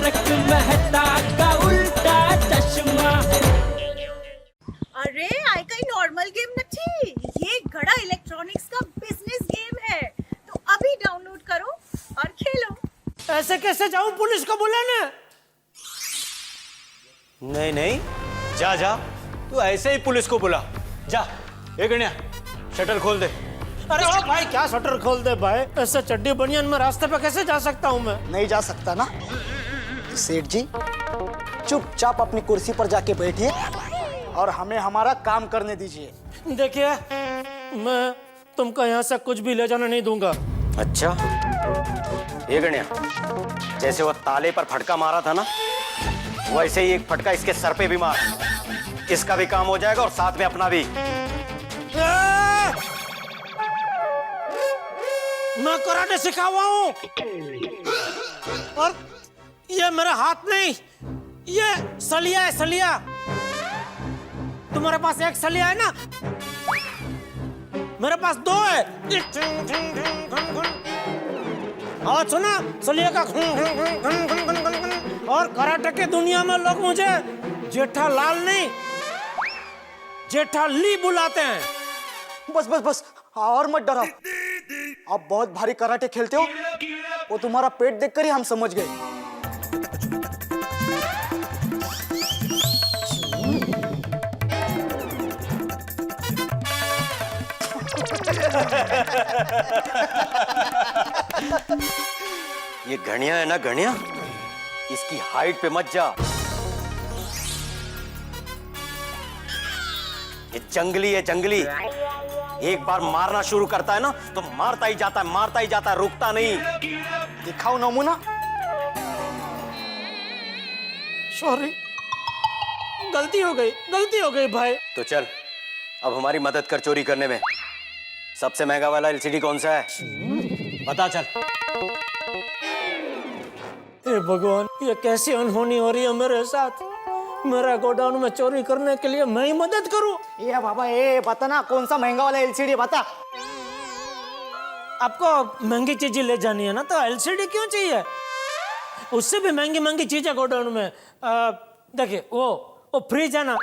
तारक मेहता का उल्टा चश्मा। अरे आई कहीं नॉर्मल गेम नहीं, ये गड़ा इलेक्ट्रॉनिक्स का बिजनेस गेम है, तो अभी डाउनलोड करो और खेलो। ऐसे कैसे जाऊं, पुलिस को बुलाने? नहीं नहीं, जा जा, तू ऐसे ही पुलिस को बुला। जा, ये गण्या शटर खोल दे। अरे ओ भाई, क्या शटर खोल दे भाई? ऐसे चड्डी बनियान में रास्ते पे कैसे जा सकता हूँ मैं? नहीं जा सकता ना? सेठ जी चुपचाप अपनी कुर्सी पर जाके बैठिए और हमें हमारा काम करने दीजिए। देखिए, मैं तुमको यहाँ से कुछ भी ले जाना नहीं दूंगा। अच्छा, ये गण्या, जैसे वो ताले पर फटका मारा था ना, वैसे ही एक फटका इसके सर पे भी मार। इसका भी काम हो जाएगा और साथ में अपना भी। मैं कराटे सिखा हुआ हूँ, और ये मेरा हाथ नहीं, ये सलिया है, सलिया। तुम्हारे पास एक सलिया है ना, मेरे पास दो है। आवाज सुना सलिया का? और कराटे की दुनिया में लोग मुझे जेठालाल नहीं, जेठाली बुलाते हैं। बस बस बस, और मत डराओ। आप बहुत भारी कराटे खेलते हो, वो तुम्हारा पेट देखकर ही हम समझ गए। ये गण्या है ना, गण्या, इसकी हाइट पे मत जा। ये जंगली है, जंगली। एक बार मारना शुरू करता है ना तो मारता ही जाता है, मारता ही जाता है, रुकता नहीं। दिखाओ नमूना। सॉरी, गलती हो गई, गलती हो गई भाई। तो चल, अब हमारी मदद कर चोरी करने में। सबसे महंगा वाला एलसीडी कौन सा है, बता चल। हे भगवान, ये कैसी अनहोनी हो रही है मेरे साथ। मेरा गोडाउन में चोरी करने के लिए मैं ही मदद करूं? ये बाबा, ये बता ना, कौन सा महंगा वाला एलसीडी बता। आपको महंगी चीजें ले जानी है ना, तो एलसीडी क्यों चाहिए? उससे भी महंगी महंगी चीजें गोडाउन में। देखिए, वो फ्रिज है ना,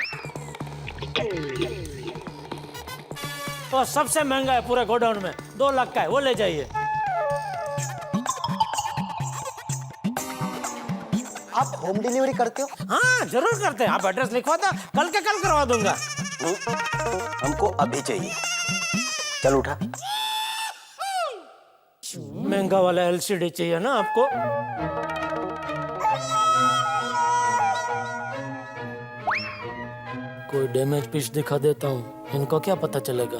वो सबसे महंगा है पूरे गोडाउन में, 2 लाख का है, वो ले जाइए। आप होम डिलीवरी करते हो? हाँ, जरूर करते हैं। आप एड्रेस लिखवा दो, कल के कल करवा दूंगा। हमको अभी चाहिए। चल उठा। महंगा वाला एलसीडी चाहिए ना आपको? कोई डैमेज पीस दिखा देता हूँ, इनको क्या पता चलेगा।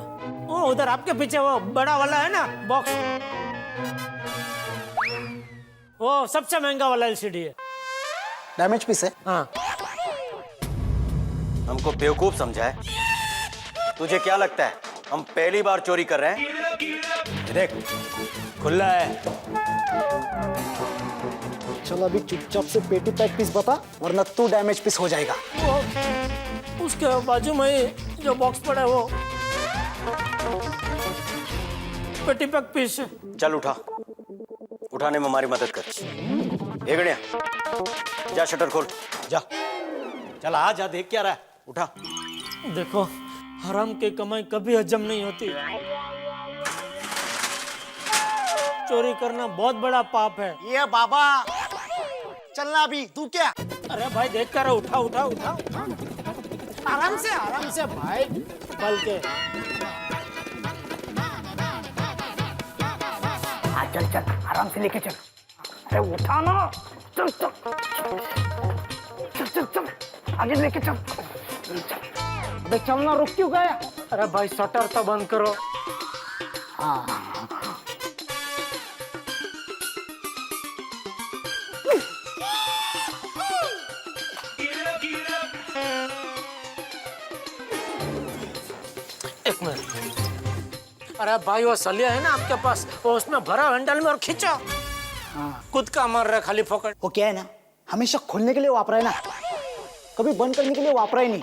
ओ, उधर आपके पीछे वो बड़ा वाला है ना बॉक्स, वो सबसे महंगा वाला एलसीडी है। डैमेज पीस है? हाँ। हमको बेवकूफ समझा है? तुझे क्या लगता है हम पहली बार चोरी कर रहे हैं? देख, खुला है। चलो अभी चुपचाप से पेटी पैक पीस बता, वरना तू डैमेज पीस हो जाएगा। उसके बाजू में ही जो बॉक्स पड़ा है वो पेटी पैक पीस है। चल उठा, उठाने में हमारी मदद कर। ये गण्या, जा शटर खोल, जा। चल आ जा, देख क्या रहा है, उठा। देखो, हराम की कमाई कभी हजम नहीं होती। चोरी करना बहुत बड़ा पाप है। ये बाबा, चलना अभी। तू क्या? अरे भाई, देख कर उठा उठा उठा, आराम से भाई, बल्कि चल चल, आराम से लेके चल। अरे उठा ना, चल चल चल चल चल, आगे लेके चल। अबे चलना, रुक क्यों गया? अरे भाई, शटर तो बंद करो। एक मिनट। अरे भाई, वो सलिया है ना आपके पास, वो उसमें भरा हैंडल में और खींचो। खुद का मर रहा खाली फोकट। वो क्या है ना, हमेशा खोलने के लिए वापरा है ना, कभी बंद करने के लिए वापरा ही नहीं।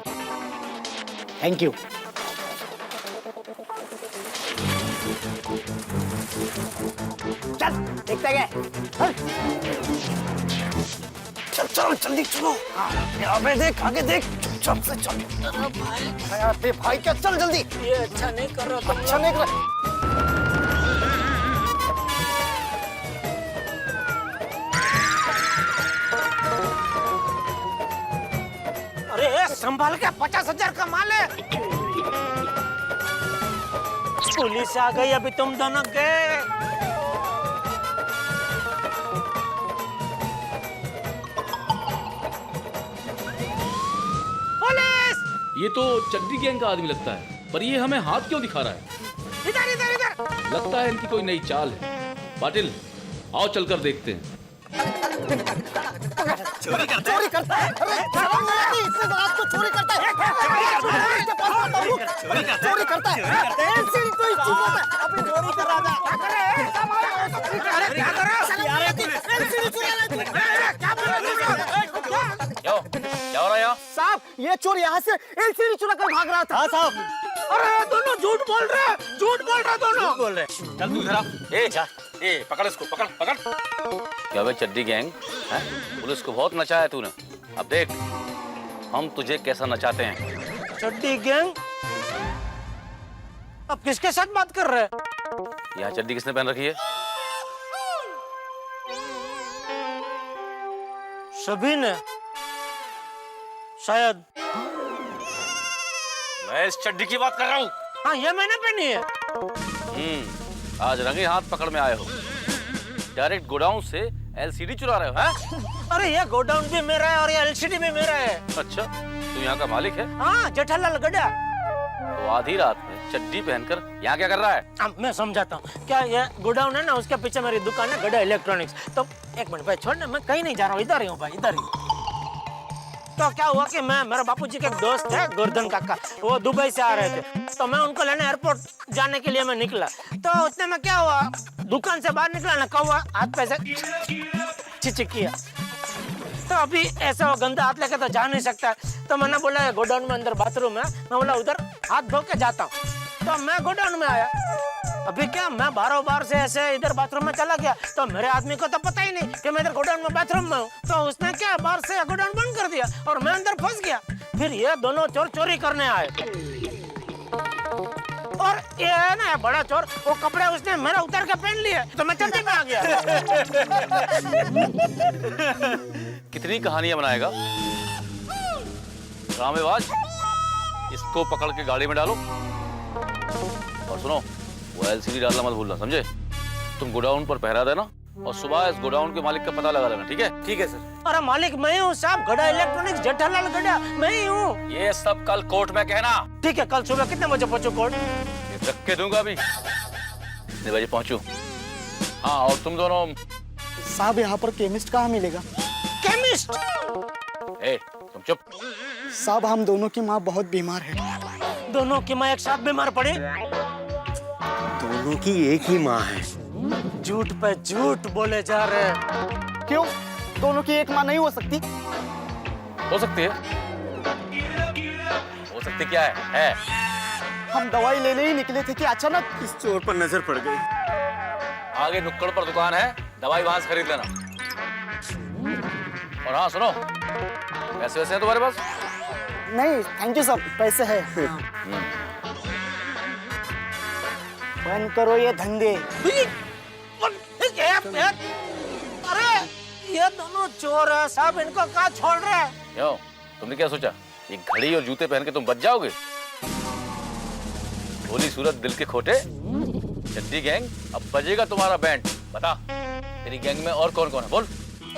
Thank you. चल देखते हैं। चल चलो जल्दी चलो। हाँ, अबे देख आगे देख, चुपचाप से चल। अरे भाई क्या, चल जल्दी। ये अच्छा नहीं कर रहा तुम अच्छा नहीं कर रहा। अरे संभाल के, 50,000 का माल है। पुलिस आ गई, अभी तुम दोनों गए। पुलिस! ये तो चड्डी गैंग का आदमी लगता है, पर ये हमें हाथ क्यों दिखा रहा है? इधर इधर इधर। लगता है इनकी कोई नई चाल है। पाटिल, आओ चलकर देखते हैं। चोरी करता है। अरे शर्म नहीं आती, इससे रात को चोरी करता है। चोरी करता है। LCD तो ही चोरी करता है। अभी चोरी कर रहा था। अरे क्या कर रहे हो? LCD चुरा रहा है। क्या बोल रहे हो? क्या हो रहा है यहाँ? साहब, ये चोर यहाँ से LCD चुरा कर भाग रहा था। हाँ साहब। अरे दोनों झूठ बोल रहे हैं, झूठ बोल रहे हैं दोनों। बोल रहे। चल तू इधर आ। ए पकड़ इसको, पकड़ पकड़। क्या भाई चड्डी गैंग है? पुलिस को बहुत नचाया तूने। अब देख हम तुझे कैसा नचाते हैं। चड्डी गैंग? अब किसके साथ बात कर रहे हैं? यहाँ चड्डी किसने पहन रखी है? सभी ने शायद। मैं इस चड्डी की बात कर रहा हूँ। हाँ, ये मैंने पहनी है। आज रंगे हाथ पकड़ में आए हो। डायरेक्ट गोडाउन से LCD चुरा रहे हो, हैं? अरे ये गोडाउन भी मेरा है और ये LCD भी मेरा है। अच्छा, तू यहाँ का मालिक है? हाँ, जेठालाल गड्ढा। तो आधी रात में चड्डी पहनकर यहाँ क्या कर रहा है? अब मैं समझाता हूँ। क्या ये गोडाउन है ना, उसके पीछे मेरी दुकान है गड्ढा इलेक्ट्रॉनिक्स। तो एक मिनट भाई, छोड़ ना, मैं कहीं नहीं जा रहा हूँ, इधर ही हूँ भाई, इधर ही। तो क्या हुआ कि मेरा बापूजी के एक दोस्त है गोवर्धन काका, वो दुबई से आ रहे थे, तो मैं उनको लेने एयरपोर्ट जाने के लिए मैं निकला। तो उतने में क्या हुआ, दुकान से बाहर निकला ना, कौवा हाथ पे से चिचिक किया। तो अभी ऐसा गंदा हाथ लेके तो जा नहीं सकता, तो मैंने बोला गोडाउन में अंदर बाथरूम है, मैं बोला उधर हाथ धो के जाता हूँ। तो मैं गोडाउन में आया। अभी क्या, मैं बारों बार से ऐसे इधर बाथरूम में चला गया, तो मेरे आदमी को तो पता ही नहीं कि मैं इधर गोडाउन में बाथरूम में हूँ। तो उसने क्या, बाहर से गोडाउन बंद कर दिया और मैं अंदर फंस गया। फिर ये दोनों चोर चोरी करने आए, और ये है ना बड़ा चोर, वो कपड़े उसने मेरा उतार के पहन लिए, तो मैं चड्डी में आ गया। कितनी कहानियां बनाएगा ड्रामेबाज। इसको पकड़ के गाड़ी में डालो, और सुनो वो LCD डालना मत भूलना, समझे? तुम गोडाउन पर पहरा देना और सुबह इस गोडाउन के मालिक का पता लगा लेना, ठीक है? ठीक है सर। अरे मालिक मैं हूँ साहब, गड्ढा इलेक्ट्रॉनिक्स जेठालाल गड्ढा, मैं ही हूँ। ये सब कल कोर्ट में कहना। ठीक है, कल सुबह कितने बजे पहुँचू कोर्ट? रख के दूंगा अभी। कितने बजे पहुंचू? हाँ, और तुम दोनों? साहब यहाँ पर केमिस्ट कहाँ मिलेगा? केमिस्ट? ए, तुम चुप। साहब हम दोनों की माँ बहुत बीमार है। दोनों की माँ एक साथ बीमार पड़ी? दोनों की एक ही माँ है। झूठ पे झूठ बोले जा रहे हैं। क्यों, दोनों की एक माँ नहीं हो सकती? हो सकती है। हो सकती क्या है? हम दवाई लेने ही निकले थे कि अचानक इस चोर पर नजर पड़ गई। आगे नुक्कड़ पर दुकान है, दवाई वहां से खरीद लेना। और हाँ सुनो, पैसे वैसे हैं तुम्हारे पास? नहीं थैंक यू साहब, पैसे है। बंद करो ये धंधे। अरे ये दोनों चोर है साहब, इनको कहाँ छोड़ रहे हैं? क्यों, तुमने क्या सोचा ये घड़ी और जूते पहन के तुम बच जाओगे? भोली सूरत दिल के खोटे। चड्डी गैंग, अब बजेगा तुम्हारा बैंड। बता तेरी गैंग में और कौन कौन है, बोल।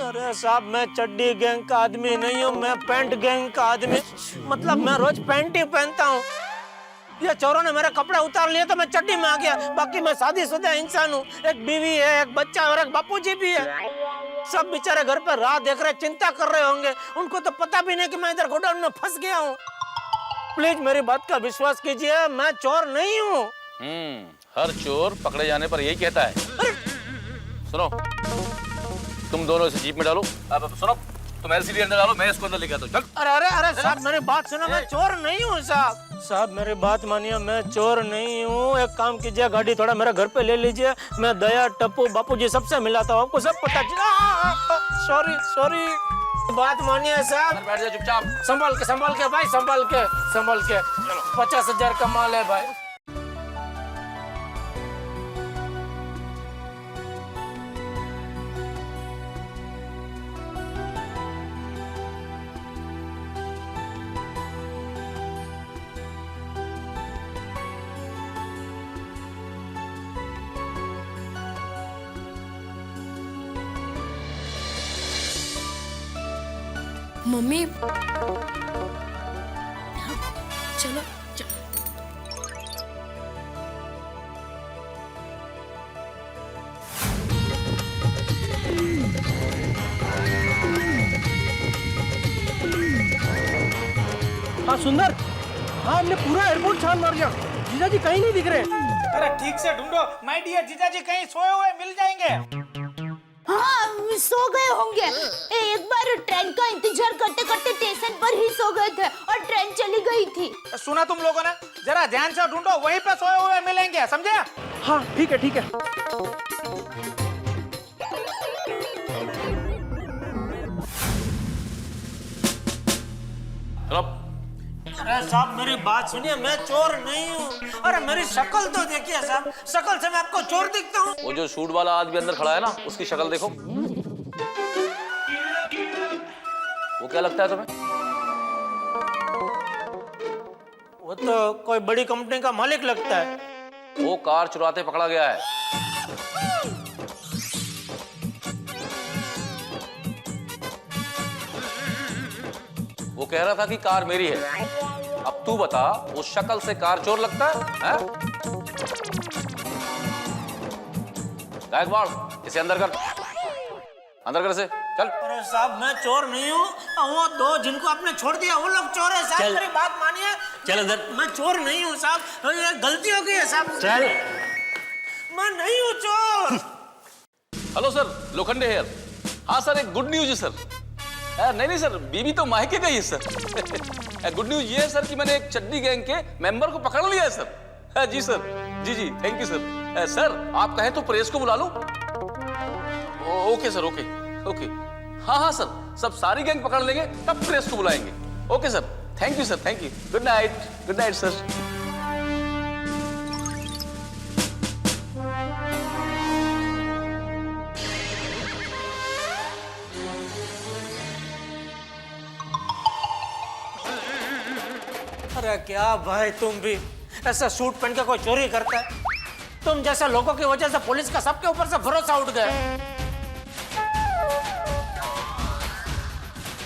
अरे साहब मैं चड्डी गैंग का आदमी नहीं हूँ, मैं पैंट गैंग का आदमी, मतलब मैं रोज पैंट ही पहनता हूँ। ये चोरों ने मेरे कपड़े उतार लिए तो मैं चड्डी में आ गया। बाकी मैं शादीशुदा इंसान हूँ, एक बीवी है, एक बच्चा और एक बापूजी भी है। सब बेचारे घर पर राह देख रहे, चिंता कर रहे होंगे, उनको तो पता भी नहीं कि मैं इधर गोडाउन में फंस गया हूँ। प्लीज मेरी बात का विश्वास कीजिए, मैं चोर नहीं हूँ। हर चोर पकड़े जाने पर यही कहता है। सुनो, तुम दोनों इसे जीप में डालो। अब सुनो, तुम LCD अंदर डालो, मैं इसको अंदर लेके आता हूं। चल। अरे अरे अरे साहब मेरी बात सुनो, मैं चोर नहीं हूँ साहब। साहब मेरी बात मानिए, मैं चोर नहीं हूँ। एक काम कीजिए, गाड़ी थोड़ा मेरे घर पे ले लीजिए, मैं दया, टप्पू, बापूजी सबसे मिलाता हूँ, आपको सब पता चला। Sorry sorry. बात मानिए साहब। अंदर बैठ जा चुपचाप। संभल के भाई, संभल के। 50,000 का माल है भाई। मम्मी चलो हाँ सुंदर, हाँ हमने पूरा एयरपोर्ट छान मार दिया, जीजाजी कहीं नहीं दिख रहे। अरे ठीक से ढूंढो माय डियर, जीजाजी कहीं सोए हुए मिल जाएंगे। हाँ सो गए होंगे। एक बार ट्रेन का इंतजार करते करते स्टेशन पर ही सो गए थे और ट्रेन चली गई थी। सुना तुम लोगों ने? जरा ध्यान से ढूंढो, वहीं पे सोए हुए मिलेंगे, समझे? हाँ ठीक है ठीक है। चलो। अरे साहब मेरी बात सुनिए, मैं चोर नहीं हूँ। अरे मेरी शक्ल तो देखिए साहब, शक्ल से मैं आपको चोर दिखता हूँ? वो जो सूट वाला आदमी अंदर खड़ा है ना, उसकी शक्ल देखो। वो क्या लगता है तुम्हें? वो तो कोई बड़ी कंपनी का मालिक लगता है। वो कार चुराते पकड़ा गया है। वो कह रहा था कि कार मेरी है। अब तू बता, वो शक्ल से कार चोर लगता है? गायकवाड़, इसे अंदर कर, अंदर कर इसे, चल। अरे साहब मैं चोर नहीं हूँ, वो दो जिनको आपने छोड़ दिया वो लोग चोर है साहब। मेरी बात मानिए। चल अंदर। मैं चोर नहीं हूँ साहब, ये गलती हो गई है साहब। चल। मैं नहीं हूँ चोर। Hello sir, Lokhande here. हाँ सर, एक गुड न्यूज है सर। नहीं सर, बीबी तो मायके गई है सर। गुड न्यूज ये है सर कि मैंने एक चड्डी गैंग के मेंबर को पकड़ लिया है सर। जी सर, जी थैंक यू सर। सर आप कहें तो प्रेस को बुला लो। Okay sir, okay. हाँ सर, सब सारी गैंग पकड़ लेंगे तब प्रेस को बुलाएंगे। Okay sir, thank you sir, thank you. Good night sir. अरे क्या भाई, तुम भी ऐसा सूट पहन के कोई चोरी करता है? तुम जैसे लोगों की वजह से पुलिस का सबके ऊपर से भरोसा उठ गया।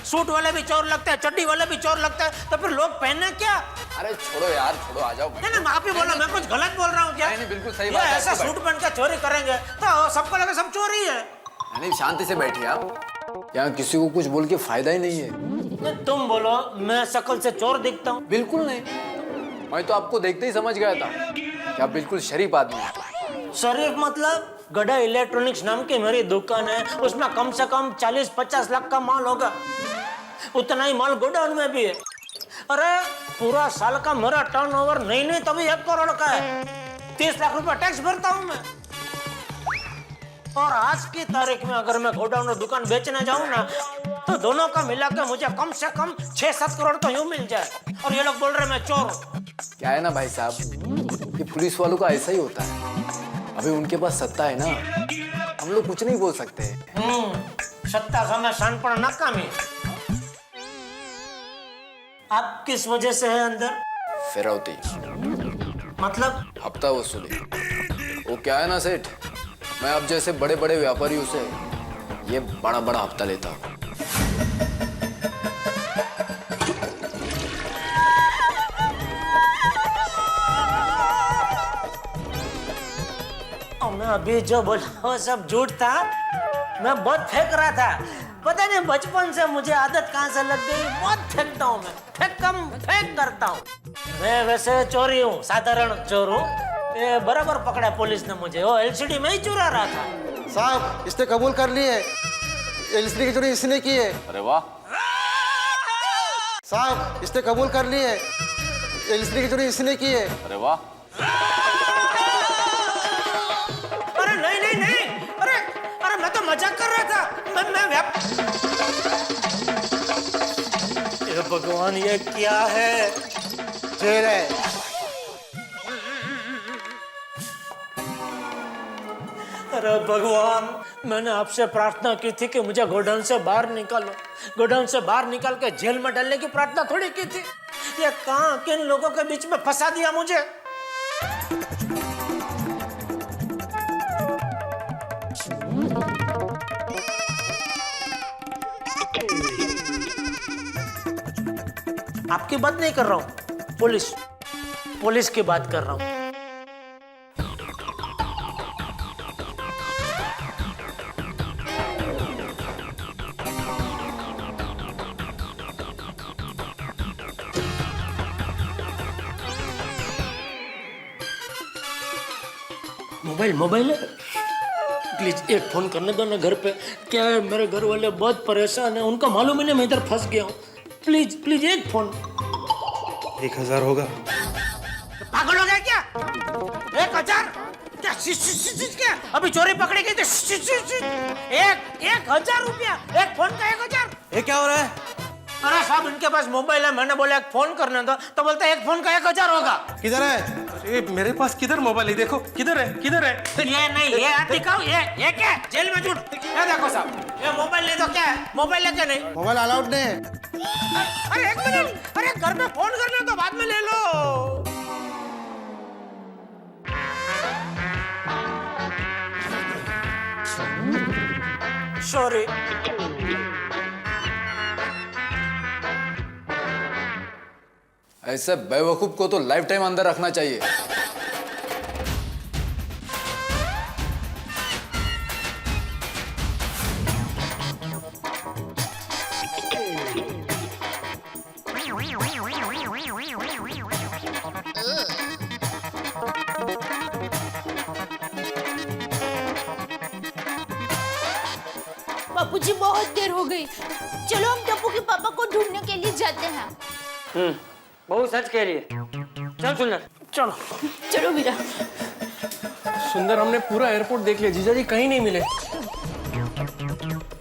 सूट वाले भी चोर लगते हैं, चड्डी वाले भी चोर लगते हैं, तो फिर लोग पहने क्या? अरे छोड़ो यार, छोड़ो, आ जाओ। नहीं, आप ही बोलो, मैं कुछ गलत बोल रहा हूँ क्या? नहीं, बिल्कुल सही बात है। ऐसा सूट पहन के चोरी करेंगे तो सबको लगे सब चोरी है। नहीं, शांति से बैठिए आप। यहाँ किसी को कुछ बोल के फायदा ही नहीं है। तुम बोलो मैं शक्ल से चोर दिखता हूँ? बिल्कुल नहीं, मैं तो आपको देखते ही समझ गया था कि आप बिल्कुल शरीफ आदमी हैं। शरीफ मतलब? गड़ा इलेक्ट्रॉनिक्स नाम की मेरी दुकान है, उसमें कम से कम 40-50 लाख का माल होगा। उतना ही माल गोडाउन में भी है। अरे पूरा साल का मेरा टर्नओवर नहीं तो भी 1 करोड़ का है। 30 लाख रुपए टैक्स भरता हूँ मैं। और आज की तारीख में अगर मैं गोडाउन और दुकान बेचने जाऊँ ना, तो दोनों का मिला के मुझे कम से कम 6-7 करोड़ तो यूं मिल जाए। और ये लोग बोल रहे मैं चोर हूँ। क्या है ना भाई साहब, ये पुलिस वालों का ऐसा ही होता है। अभी उनके पास सत्ता है ना, हम लोग कुछ नहीं बोल सकते। सत्ता समय शानपन नाकामी। आप किस वजह से है अंदर? फिरौती मतलब? हफ्ता वसूली। वो क्या है ना सेठ, मैं अब जैसे बड़े बड़े व्यापारियों से ये बड़ा बड़ा हफ्ता लेता हूँ। मैं अभी जो बोला वो सब झूठ था। मैं बहुत फेंक रहा था, पता नहीं बचपन से मुझे आदत कहाँ से लग गई। बहुत फेंकता हूँ मैं, फेंक करता हूँ। मैं वैसे चोरी हूँ, साधारण चोर हूँ। ये बराबर पकड़ा पुलिस ने मुझे, वो एलसीडी में ही चुरा रहा था। साहब इसने कबूल कर ली है, एलसीडी की चोरी इसने की है। अरे वाह। साहब इसने कबूल कर ली है, एलसीडी की चोरी इसने की है। अरे वाह। अरे नहीं, अरे मैं तो मजाक कर रहा था। मैं ये भगवान, ये क्या है? जेल है। अरे भगवान, मैंने आपसे प्रार्थना की थी कि मुझे गोडाउन से बाहर निकालो। गोडाउन से बाहर निकाल के जेल में डालने की प्रार्थना थोड़ी की थी। ये कहां किन लोगों के बीच में फंसा दिया मुझे। आपकी बात नहीं कर रहा हूं, पुलिस की बात कर रहा हूं। मोबाइल है? प्लीज एक फोन करने दो ना घर पे। क्या है, मेरे घर वाले बहुत परेशान हैं, उनको मालूम ही नहीं मैं इधर फंस गया हूँ। प्लीज एक फोन। 1000 होगा। पागल हो गया क्या? 1000? क्या क्या? अभी चोरी पकड़ी गई थी। 1000 रुपया एक फोन का 1000। ये क्या हो रहा है? अरे साहब, इनके पास मोबाइल है, मैंने बोला एक फोन करने दो, तो बोलते एक फोन का 1000 होगा। किधर है? ये मेरे पास किधर मोबाइल है? देखो किधर है? ये नहीं, ये दिखाओ। ये क्या? जेल में झूठ। ये देखो साहब, ये मोबाइल नहीं तो क्या है? मोबाइल लेके नहीं। मोबाइल अलाउड नहीं है। अरे एक मिनट, अरे घर पे फोन करने तो बाद में ले लो। सॉरी। ऐसे बेवकूफ को तो लाइफ टाइम अंदर रखना चाहिए। बापूजी, बहुत देर हो गई, चलो हम टप्पू के पापा को ढूंढने के लिए जाते हैं। बहुत सच कह रही है। चल सुंदर, चलो वीरा। सुंदर, हमने पूरा एयरपोर्ट देख लिया, जीजा जी कहीं नहीं मिले।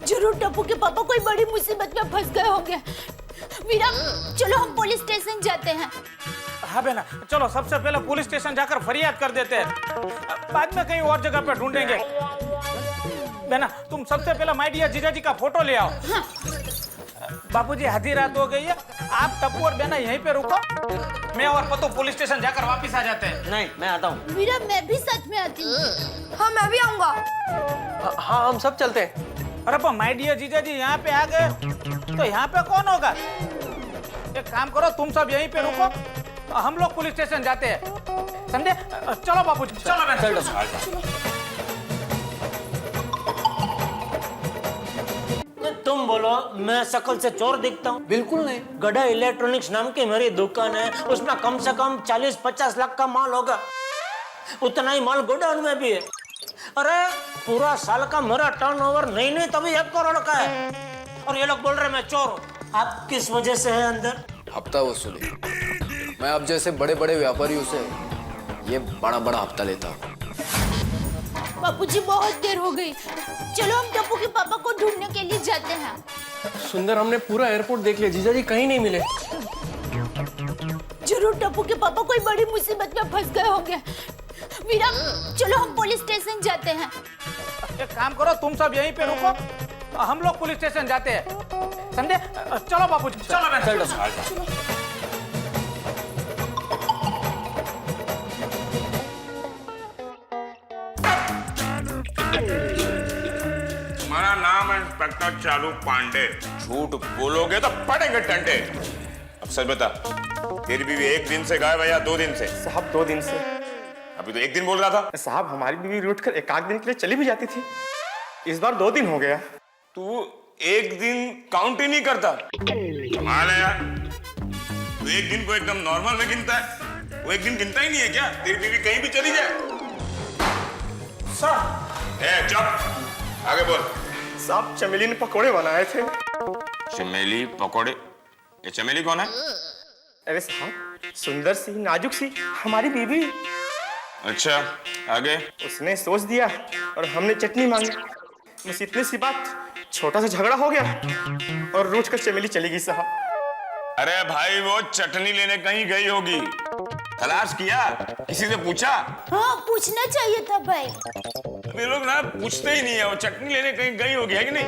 जरूर टप्पू के पापा कोई बड़ी मुसीबत में फंस गए होंगे। वीरा, चलो हम पुलिस स्टेशन जाते हैं। हाँ बेना, चलो सबसे पहले पुलिस स्टेशन जाकर फरियाद कर देते हैं, बाद में कहीं और जगह पे ढूंढेंगे। बेना, तुम सबसे पहले माय डियर जीजा जी का फोटो ले आओ। हाँ। बापूजी, आधी रात हो गई है, आप टप्पू और बेना यहीं पे रुको, मैं और पतो पुलिस स्टेशन जाकर वापस आ जाते हैं। नहीं, मैं आता हूँ। वीरा, मैं भी साथ में आती हूँ। हाँ, मैं भी आऊंगा। हाँ, हम सब चलते हैं। अरे पर माय डियर जीजा जी यहाँ पे आ गए तो यहाँ पे कौन होगा? एक काम करो, तुम सब यहीं पे रुको, हम लोग पुलिस स्टेशन जाते हैं, समझे? चलो बापूजी, चलो बेना। तुम बोलो, मैं शक्ल से चोर दिखता हूँ? बिल्कुल नहीं। गड़ा इलेक्ट्रॉनिक्स नाम की मेरी दुकान है, उसमें कम से कम 40-50 लाख का माल होगा। उतना ही माल गोडाउन में भी है। अरे पूरा साल का मेरा टर्नओवर नहीं तभी 1 करोड़ का है, और ये लोग बोल रहे मैं चोर हूँ। आप किस वजह से है अंदर? हफ्ता वसूली। मैं अब जैसे बड़े बड़े व्यापारियों से ये बड़ा बड़ा हफ्ता लेता हूँ। बापूजी, बहुत देर हो गई, चलो हम टप्पू के पापा को ढूंढने के लिए जाते हैं। सुंदर, हमने पूरा एयरपोर्ट देख लिया, जीजा जी कहीं नहीं मिले। जरूर टप्पू के पापा कोई बड़ी मुसीबत में फंस गए होंगे। वीरा, चलो हम पुलिस स्टेशन जाते हैं। एक काम करो, तुम सब यहीं पे रुको, हम लोग पुलिस स्टेशन जाते हैं, समझे? चलो बापूजी, चलो बेना। हमारा नाम है इंस्पेक्टर चालू पांडे। झूठ बोलोगे तो पड़ेंगे डंडे। अब सच बता, तेरी बीवी 1 दिन से गायब है या 2 दिन से? साहब 2 दिन से। अभी तो 1 दिन बोल रहा था। साहब, हमारी बीवी रूठकर 1 दिन के लिए चली भी जाती थी, इस बार 2 दिन हो गया। तू 1 दिन काउंट ही नहीं करता। कमाल है यार, तू 1 दिन को एकदम नॉर्मल में गिनता है, वो 1 दिन गिनता ही नहीं है क्या? तेरी बीवी कहीं भी चली जाए। साहब, चुप, आगे बोल। साहब, चमेली ने पकोड़े बनाए थे। चमेली पकोड़े? ये चमेली कौन है? अरे साहब, सुंदर सी नाजुक सी हमारी बीवी। अच्छा, आगे? उसने सोच दिया और हमने चटनी मांगी, बस इतनी सी बात। छोटा सा झगड़ा हो गया और रूठ कर चमेली चली गई साहब। अरे भाई वो चटनी लेने कहीं गई होगी, तलाश किया, किसी से पूछा? हाँ पूछना चाहिए था भाई। अभी लोग ना पूछते ही नहीं है, वो चटनी लेने कहीं गई होगी, है कि नहीं?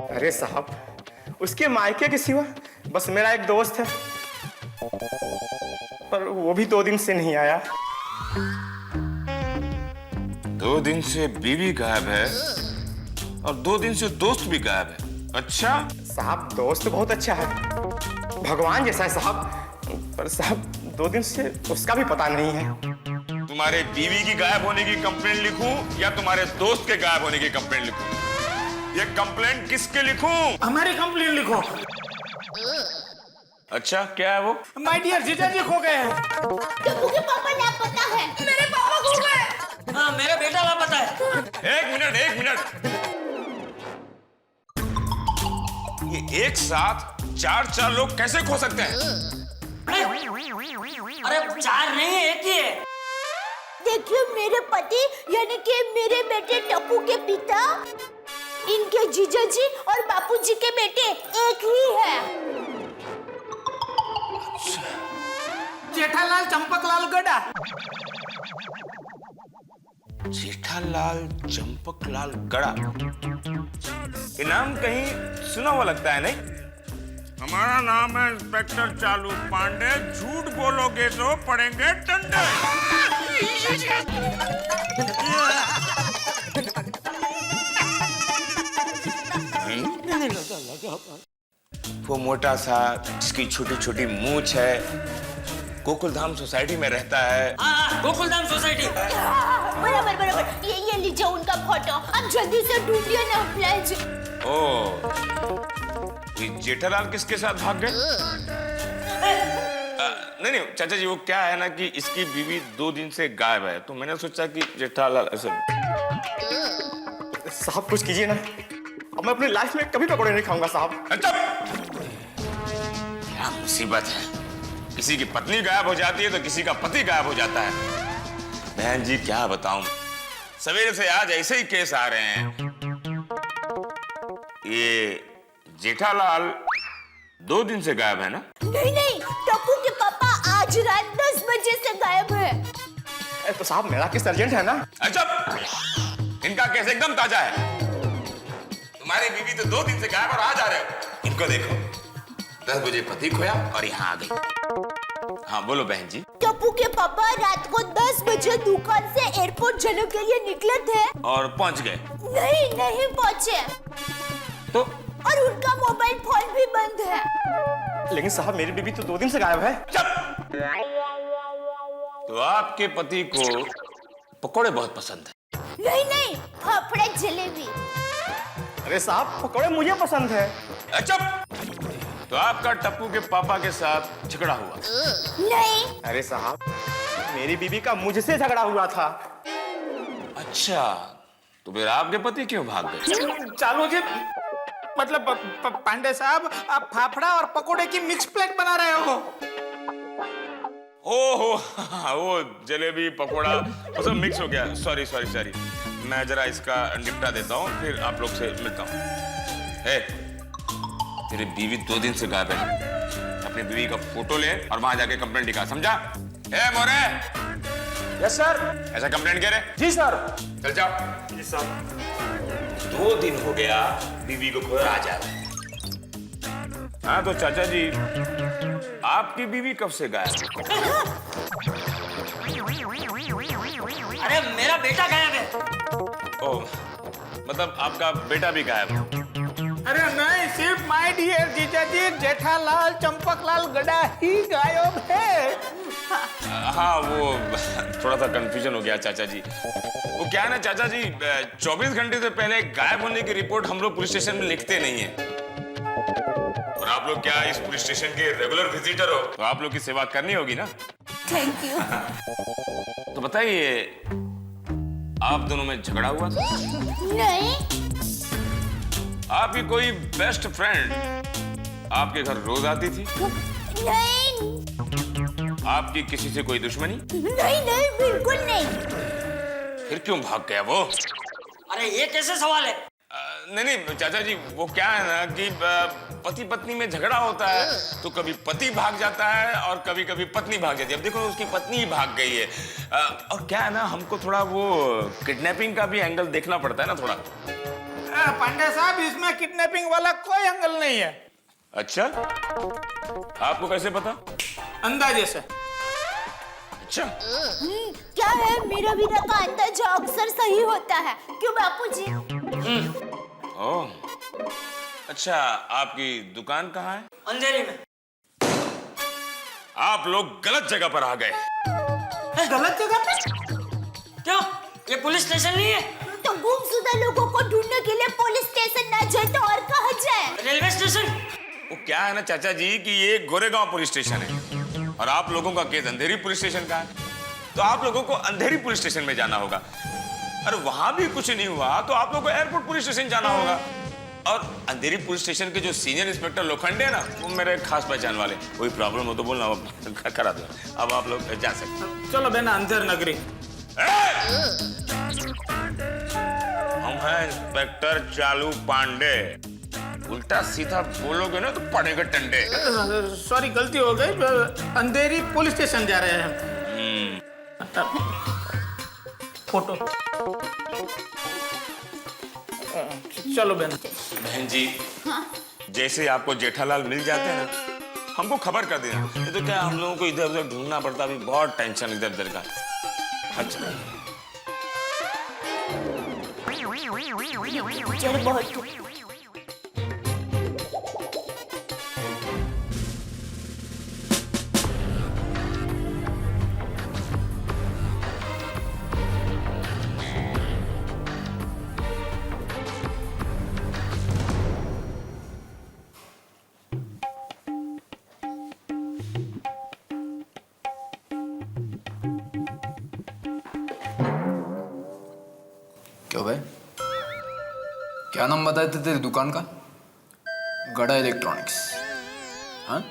अरे साहब, उसके मायके के सिवा बस मेरा एक दोस्त है, पर वो भी 2 दिन से नहीं आया। 2 दिन से बीवी गायब है और 2 दिन से दोस्त भी गायब है। अच्छा साहब, दोस्त बहुत अच्छा है, भगवान जैसा है साहब, पर साहब 2 दिन से उसका भी पता नहीं है। तुम्हारे बीवी की गायब होने की कंप्लेंट लिखूं या तुम्हारे दोस्त के गायब होने की कंप्लेंट लिखूं? ये कंप्लेंट किसके लिखूं? हमारी कंप्लेंट लिखो। अच्छा क्या है वो? माय डियर जीजा जी खो गए हैं। टप्पू के पापा लापता है। मेरे पापा खो गए। हाँ मेरा बेटा लापता है। एक मिनट। ये एक साथ 4 लोग कैसे खो सकते हैं? अरे 4 नहीं है, एक ही है। देखिए मेरे पति यानी कि मेरे बेटे टप्पू के पिता, इनके जीजा जी और बापूजी के बेटे एक ही है। जेठालाल चंपकलाल गड़ा। जेठालाल चंपकलाल गड़ा, ये नाम कहीं सुना हुआ लगता है, नहीं? हमारा नाम है इंस्पेक्टर चालू पांडे, झूठ बोलोगे तो पड़ेंगे डंडे। वो मोटा सा जिसकी छोटी छोटी मूंछ है, गोकुलधाम सोसाइटी में रहता है। हाँ गोकुलधाम सोसाइटी। बराबर ये लीजिए उनका फोटो, आप जल्दी से ढूंढिए ना प्लीज। ओ, ये जेठालाल किसके साथ भाग गए? नहीं चाचा जी, वो क्या है ना कि इसकी बीवी 2 दिन से गायब है, तो मैंने सोचा कि जेठालाल ऐसे। साहब कुछ कीजिए ना, अब मैं अपनी लाइफ में कभी पकौड़े नहीं खाऊंगा साहब। अच्छा क्या मुसीबत है, किसी की पत्नी गायब हो जाती है तो किसी का पति गायब हो जाता है। बहन जी क्या बताऊं, सवेरे से आज ऐसे ही केस आ रहे हैं। ये जेठालाल 2 दिन से गायब है ना? नहीं, टप्पू के पापा आज रात 10 बजे से गायब है। तो साहब मेरा केस अर्जेंट है ना? अच्छा, इनका केस एकदम ताजा है। तुम्हारी बीवी तो 2 दिन से गायब और आज आ रहे हो। इनको देखो, 10 बजे पति खोया और यहाँ आ गई। हाँ बोलो बहन जी। टप्पू के पापा रात को 10 बजे दुकान से एयरपोर्ट जाने के लिए निकले थे और पहुंच गए? नहीं पहुंचे, तो और उनका मोबाइल फोन भी बंद है। लेकिन साहब मेरी बीवी तो 2 दिन से गायब है। तो आपके पति को पकोड़े बहुत पसंद है? नहीं, फाफड़ा जलेबी। अरे साहब पकोड़े मुझे पसंद है। अच्छा, तो आपका टप्पू के पापा के साथ झगड़ा हुआ? नहीं। अरे साहब मेरी बीवी का मुझसे झगड़ा हुआ था। अच्छा, तो फिर आपके पति क्यों भाग गए? चालू जी, मतलब पांडे साहब, आप फाफड़ा और पकोड़े की मिक्स प्लेट बना रहे हो? ओहो, वो जलेबी पकोड़ा वो सब मिक्स हो गया। सॉरी, मैं जरा इसका निपटा देता हूँ, फिर आप लोग से मिलता हूँ। तेरी बीवी 2 दिन से गायब है, अपनी बीवी का फोटो ले और वहां जाके कंप्लेंट लिखा, समझा? मोरे। Yes sir. ऐसा कंप्लेंट कह रहे? जी सर। चल जाओ। जी सर। 2 दिन हो गया बीवी को खोया, आ जा। हाँ तो चाचा जी, आपकी बीवी कब से गायब? अरे मेरा बेटा गायब है। ओह, मतलब आपका बेटा भी गायब है? अरे नहीं, सिर्फ माय डियर जीजा जी जेठालाल चंपकलाल गड़ा ही गायब है। हाँ वो थोड़ा सा कंफ्यूजन हो गया चाचा जी। वो क्या है ना चाचा जी, 24 घंटे से पहले गायब होने की रिपोर्ट हम लोग पुलिस स्टेशन में लिखते नहीं है। और आप लोग क्या इस पुलिस स्टेशन के रेगुलर विजिटर हो, तो आप लोग की सेवा करनी होगी ना। Thank you. तो बताइए, आप दोनों में झगड़ा हुआ था? नहीं। आपकी कोई बेस्ट फ्रेंड आपके घर रोज आती थी? नहीं। आपकी किसी से कोई दुश्मनी? नहीं, बिल्कुल नहीं। फिर क्यों भाग गया वो? अरे ये कैसे सवाल है? नहीं नहीं चाचा जी, वो क्या है ना कि पति पत्नी में झगड़ा होता है तो कभी पति भाग जाता है और कभी कभी पत्नी भाग जाती है। अब देखो उसकी पत्नी ही भाग गई है। और क्या है ना, हमको थोड़ा वो किडनैपिंग का भी एंगल देखना पड़ता है ना थोड़ा। पांडे साहब, इसमें किडनैपिंग वाला कोई एंगल नहीं है। अच्छा, आपको कैसे पता? अंदाजे से। अच्छा, क्या है, मेरा भी का अंदाजा अक्सर सही होता है, क्यों बापूजी? ओह, अच्छा, आपकी दुकान कहाँ है? अंधेरी में। आप लोग गलत जगह पर आ गए। गलत जगह पे? क्यों? ये पुलिस स्टेशन नहीं है। तो गुमशुदा लोगों को ढूंढने के लिए पुलिस स्टेशन ना जाए तो और कहाँ जाए? Railway station. वो क्या है ना चाचा जी कि ये गोरेगांव पुलिस स्टेशन है और आप लोगों का केस अंधेरी पुलिस स्टेशन का है, तो आप लोगों को अंधेरी पुलिस स्टेशन में जाना होगा। अरे वहां भी कुछ नहीं हुआ तो आप लोगों को एयरपोर्ट पुलिस स्टेशन जाना होगा। और अंधेरी पुलिस स्टेशन के जो सीनियर इंस्पेक्टर लोखंडे ना, वो मेरे खास पहचान वाले। कोई प्रॉब्लम हो तो बोलना, वो करा दो। अब आप लोग जा सकते हैं। चलो बेना, अंधेर नगरी। हम हैं इंस्पेक्टर चालू पांडे। उल्टा सीधा बोलोगे ना तो पड़ेगा टंडे। सॉरी, गलती हो गई। अंधेरी पुलिस स्टेशन जा रहे हैं। फोटो। चलो बहन। बहन जी, जैसे आपको जेठालाल मिल जाते हैं ना, हमको खबर कर देना। ये तो क्या हम लोगों को इधर उधर ढूंढना पड़ता, अभी बहुत टेंशन इधर उधर का। अच्छा, चल बहुत। क्यों भाई, क्या नाम बताए थे तेरी दुकान का? गड़ा इलेक्ट्रॉनिक्स। हाँ,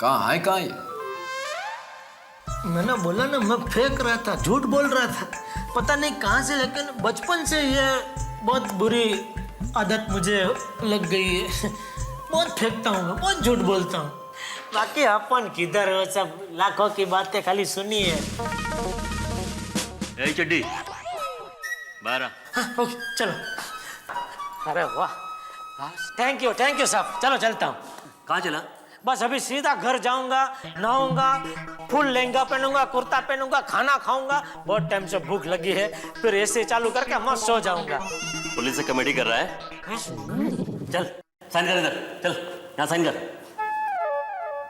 कहाँ है, कहाँ ये? मैंने बोला ना, मैं फेंक रहा था, झूठ बोल रहा था। पता नहीं कहाँ से, लेकिन बचपन से ये बहुत बुरी आदत मुझे लग गई है। बहुत फेंकता हूँ मैं, बहुत झूठ बोलता हूँ। बाकी अपन किधर हो, सब लाखों की बातें खाली सुनी है। चड्डी 12। हाँ, ओके, चलो। अरे वाह, थैंक यू साहब। चलो चलता हूँ। कहाँ चला? बस अभी सीधा घर जाऊंगा, नहाऊंगा, फुल लहंगा पहनूंगा, कुर्ता पहनूंगा, खाना खाऊंगा। बहुत टाइम से भूख लगी है, फिर एसी चालू करके मस्त सो जाऊंगा। पुलिस से कमेटी कर रहा है। चल साइन कर, इधर चल, यहाँ साइन कर।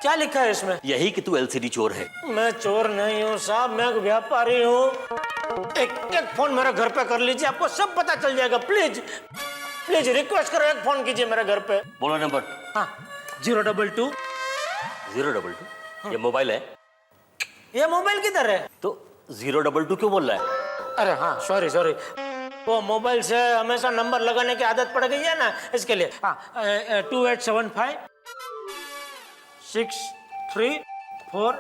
क्या लिखा है इसमें? यही कि तू एलसीडी चोर है। मैं चोर नहीं हूँ साहब, मैं एक व्यापारी हूँ। एक फोन मेरे घर पे कर लीजिए, आपको सब पता चल जाएगा। प्लीज प्लीज रिक्वेस्ट करो, एक फोन कीजिए मेरे घर पे। बोलो नंबर। हाँ, 022 022। ये मोबाइल है? ये मोबाइल किधर है? तो 022 क्यों बोल रहा है? अरे हाँ, सॉरी। वो मोबाइल से हमेशा नंबर लगाने की आदत पड़ गई है ना, इसके लिए। हाँ, 2875 634।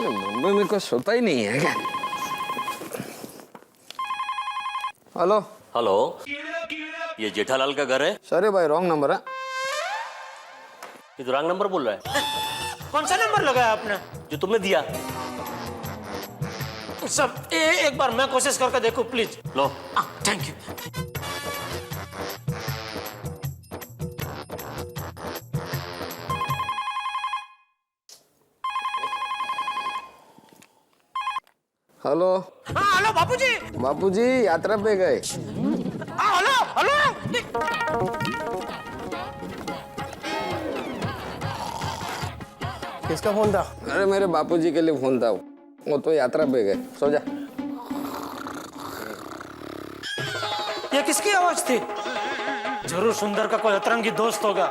मुंबई में कुछ होता ही नहीं है क्या? हेलो हेलो, ये जेठालाल का घर है? सॉरी भाई, रॉन्ग नंबर है। ये तो रॉन्ग नंबर बोल रहा है। कौन सा नंबर लगाया आपने? जो तुमने दिया। सब एक बार मैं कोशिश करके देखूं, please. Low. Thank you. Hello. हाँ, हेलो बापूजी। बापूजी यात्रा पे गए। हाँ, हेलो। किसका फोन था? अरे मेरे बापूजी के लिए फोन था, वो तो यात्रा पे गए। सो जा। ये किसकी आवाज थी? जरूर सुंदर का कोई अतरंगी दोस्त होगा।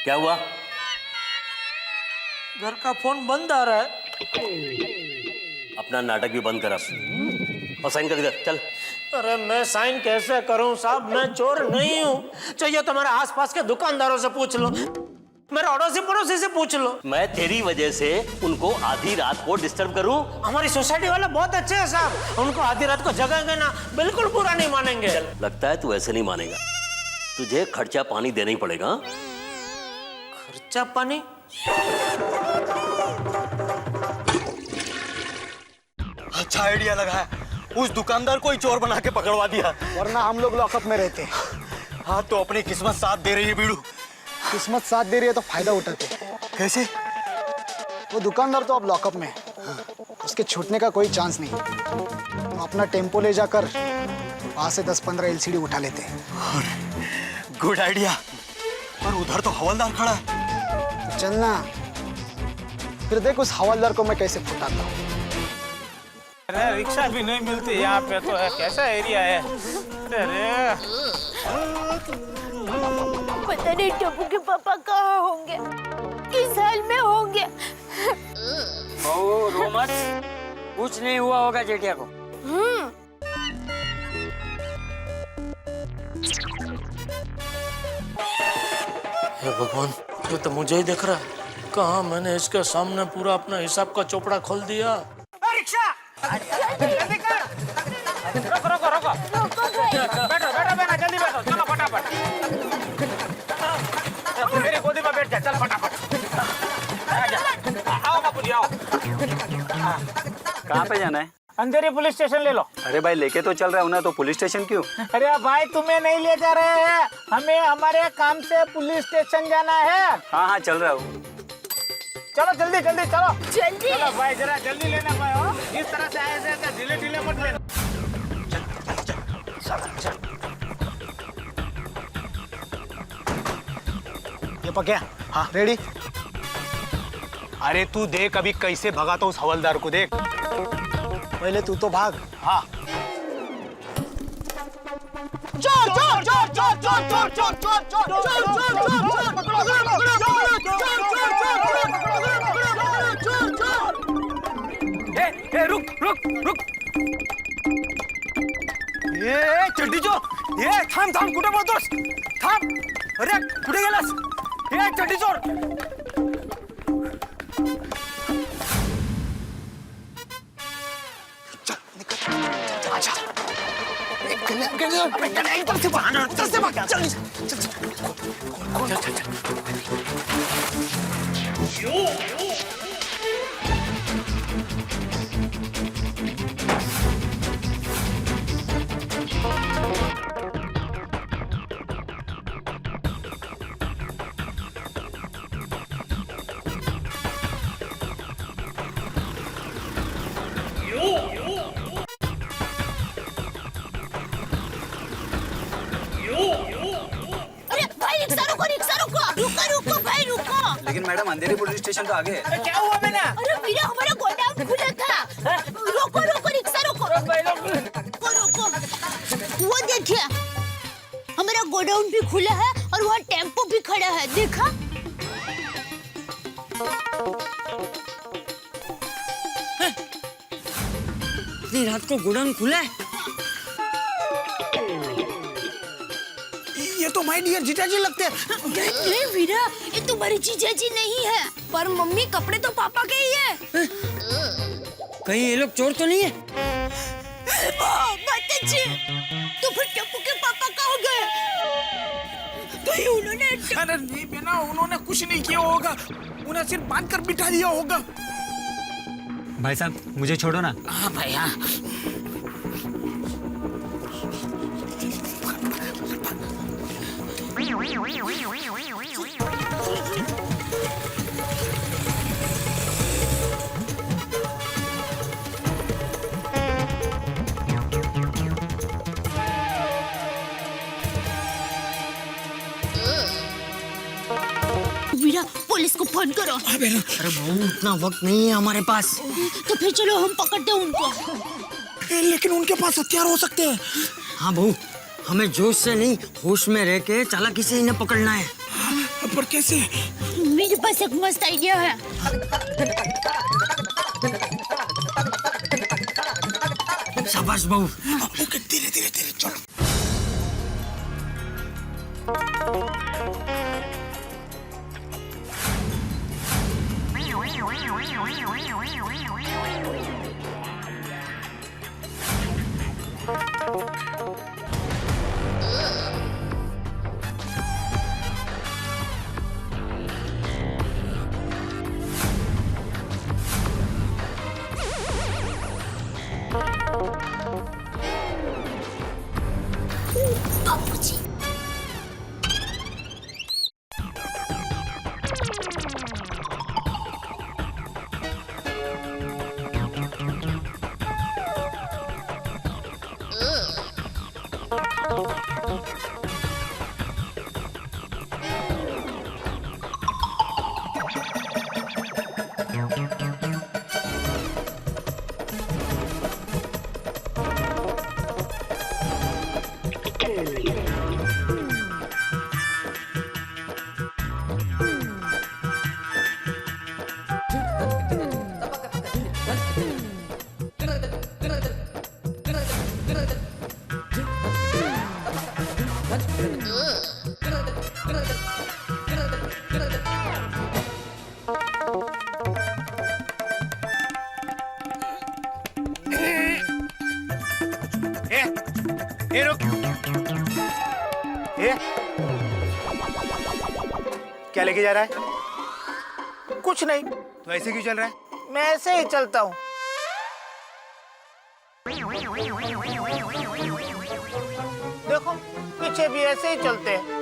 क्या हुआ? घर का फोन बंद आ रहा है। अपना नाटक भी बंद कर अब और साइन कर इधर चल। अरे मैं साइन कैसे करूं साहब, मैं चोर नहीं हूं। चाहिए तो मेरे आसपास के दुकानदारों से पूछ लो, मेरे अड़ोसी पड़ोसी से पूछ लो। मैं तेरी वजह से उनको आधी रात को डिस्टर्ब करूं? हमारी सोसाइटी वाले बहुत अच्छे हैं साहब, उनको आधी रात को जगाएंगे ना बिल्कुल बुरा नहीं मानेंगे। लगता है तू ऐसे नहीं मानेगा, तुझे खर्चा पानी देना ही पड़ेगा। खर्चा पानी? अच्छा आइडिया लगा है, उस दुकानदार को ही चोर बना के पकड़वा दिया, वरना हम लोग लॉकअप में रहते। हाँ तो अपनी किस्मत साथ दे रही है बीड़ू। किस्मत साथ दे रही है तो फायदा उठाते। कैसे? वो दुकानदार तो अब लॉकअप में है, उसके छूटने का कोई चांस नहीं। तो अपना टेम्पो ले जाकर वहां से 10-15 LCD उठा लेते हैं। Good idea. पर उधर तो हवलदार खड़ा है। तो चलना, फिर देख उस हवलदार को मैं कैसे फुटाता हूँ। अरे रिक्शा भी नहीं मिलती यहाँ पे तो है, कैसा एरिया है। अरे पता नहीं टप्पू के पापा कहाँ होंगे, किस हाल में होंगे। रो मत, कुछ नहीं हुआ होगा जेठिया को। हे भगवान, ये तो मुझे ही दिख रहा है। कहाँ मैंने इसके सामने पूरा अपना हिसाब का चोपड़ा खोल दिया। रिक्शा जल्दी कर। रोको रोको रोको बैठो बैठो बैठो जल्दी बैठो, चलो फटाफट। मेरी गोदी में बैठ जा, चल फटाफट। आओ बापूजी आओ। कहाँ पे जाना है? अंधेरी पुलिस स्टेशन ले लो। अरे भाई लेके तो चल रहा हूँ ना, तो पुलिस स्टेशन क्यों? अरे भाई तुम्हें नहीं ले जा रहे हैं, हमें हमारे काम से पुलिस स्टेशन जाना है। हाँ हाँ चल रहा हूँ। चलो जल्दी जल्दी चलो जल्दी। चलो भाई जरा जल्दी लेना भाई। हो इस तरह से आए थे, ढीले ढीले मत लेना। ये पक्या? हाँ रेडी। अरे तू देख अभी कैसे भगाता उस हवलदार को, देख। पहले तू तो भाग। हाँ चोर चोर चोर चोर चोर चोर चोर चोर चोर चोर चोर पकड़ो पकड़ो चोर चोर। ए रुक रुक रुक। ए चड्डी चोर, ए थांब थांब, कुठे बोलतोस? थांब. अरे कुठे गेलास? ए चड्डी चोर. लेकिन मैडम अंधेरी पुलिस स्टेशन तो आगे है। क्या हुआ मैंने? अरे वीरा हमारा गोडाउन खुला था। रोको रोको रिक्शा रोको रोको रोको। वो देखिए हमारा गोडाउन भी खुला है और वहाँ टेम्पो भी खड़ा है, देखा? इतनी रात को गोडाउन खुला है? ये तो माय डियर जीजाजी लगते हैं। नहीं वीरा, ये तुम्हारी जीजाजी नहीं है। पर मम्मी कपड़े तो पापा के ही है। कहीं ये लोग चोर तो नहीं है? बात अच्छी। तो फिर टप्पू के पापा कहाँ गए? कहीं उन्होंने अरे नहीं बेना, उन्होंने कुछ नहीं किया होगा, उन्हें सिर्फ बांध कर बिठा दिया होगा। भाई साहब मुझे छोड़ो ना। हाँ भाई हाँ। वीरा पुलिस को फोन करो। अरे बहू उतना वक्त नहीं है हमारे पास। तो फिर चलो हम पकड़ते हैं उनको। लेकिन उनके पास हथियार हो सकते हैं। हाँ बहू, हमें जोश से नहीं होश में रह के चालाकी से इन्हें पकड़ना है। पर कैसे? मेरे पास एक मस्त आइडिया है। शाबाश बहू। ओके धीरे धीरे धीरे चलो। बाबूजी। ए रुक। ए क्या लेके जा रहा है? कुछ नहीं। तो ऐसे क्यों चल रहा है? मैं ऐसे ही चलता हूँ। देखो पीछे भी ऐसे ही चलते हैं।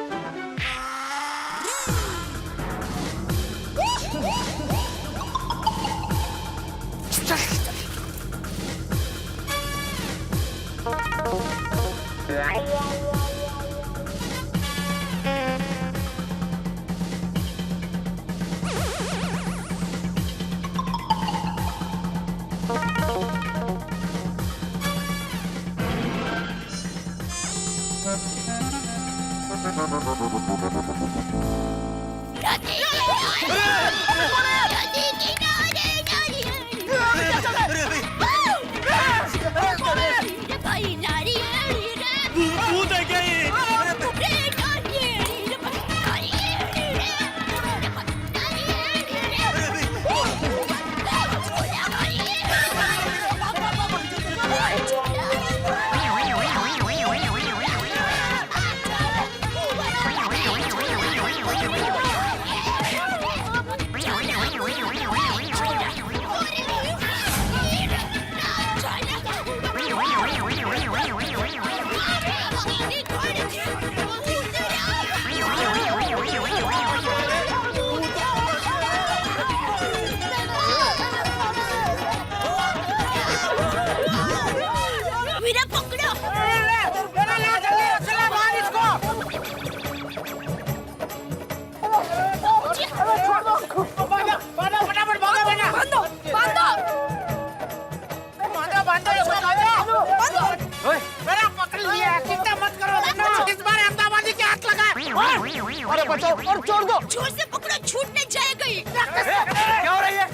अरे बचाओ और छोड़ दो। जोर से पकड़ो, छूट नहीं जाएगा ये। क्या हो रही है?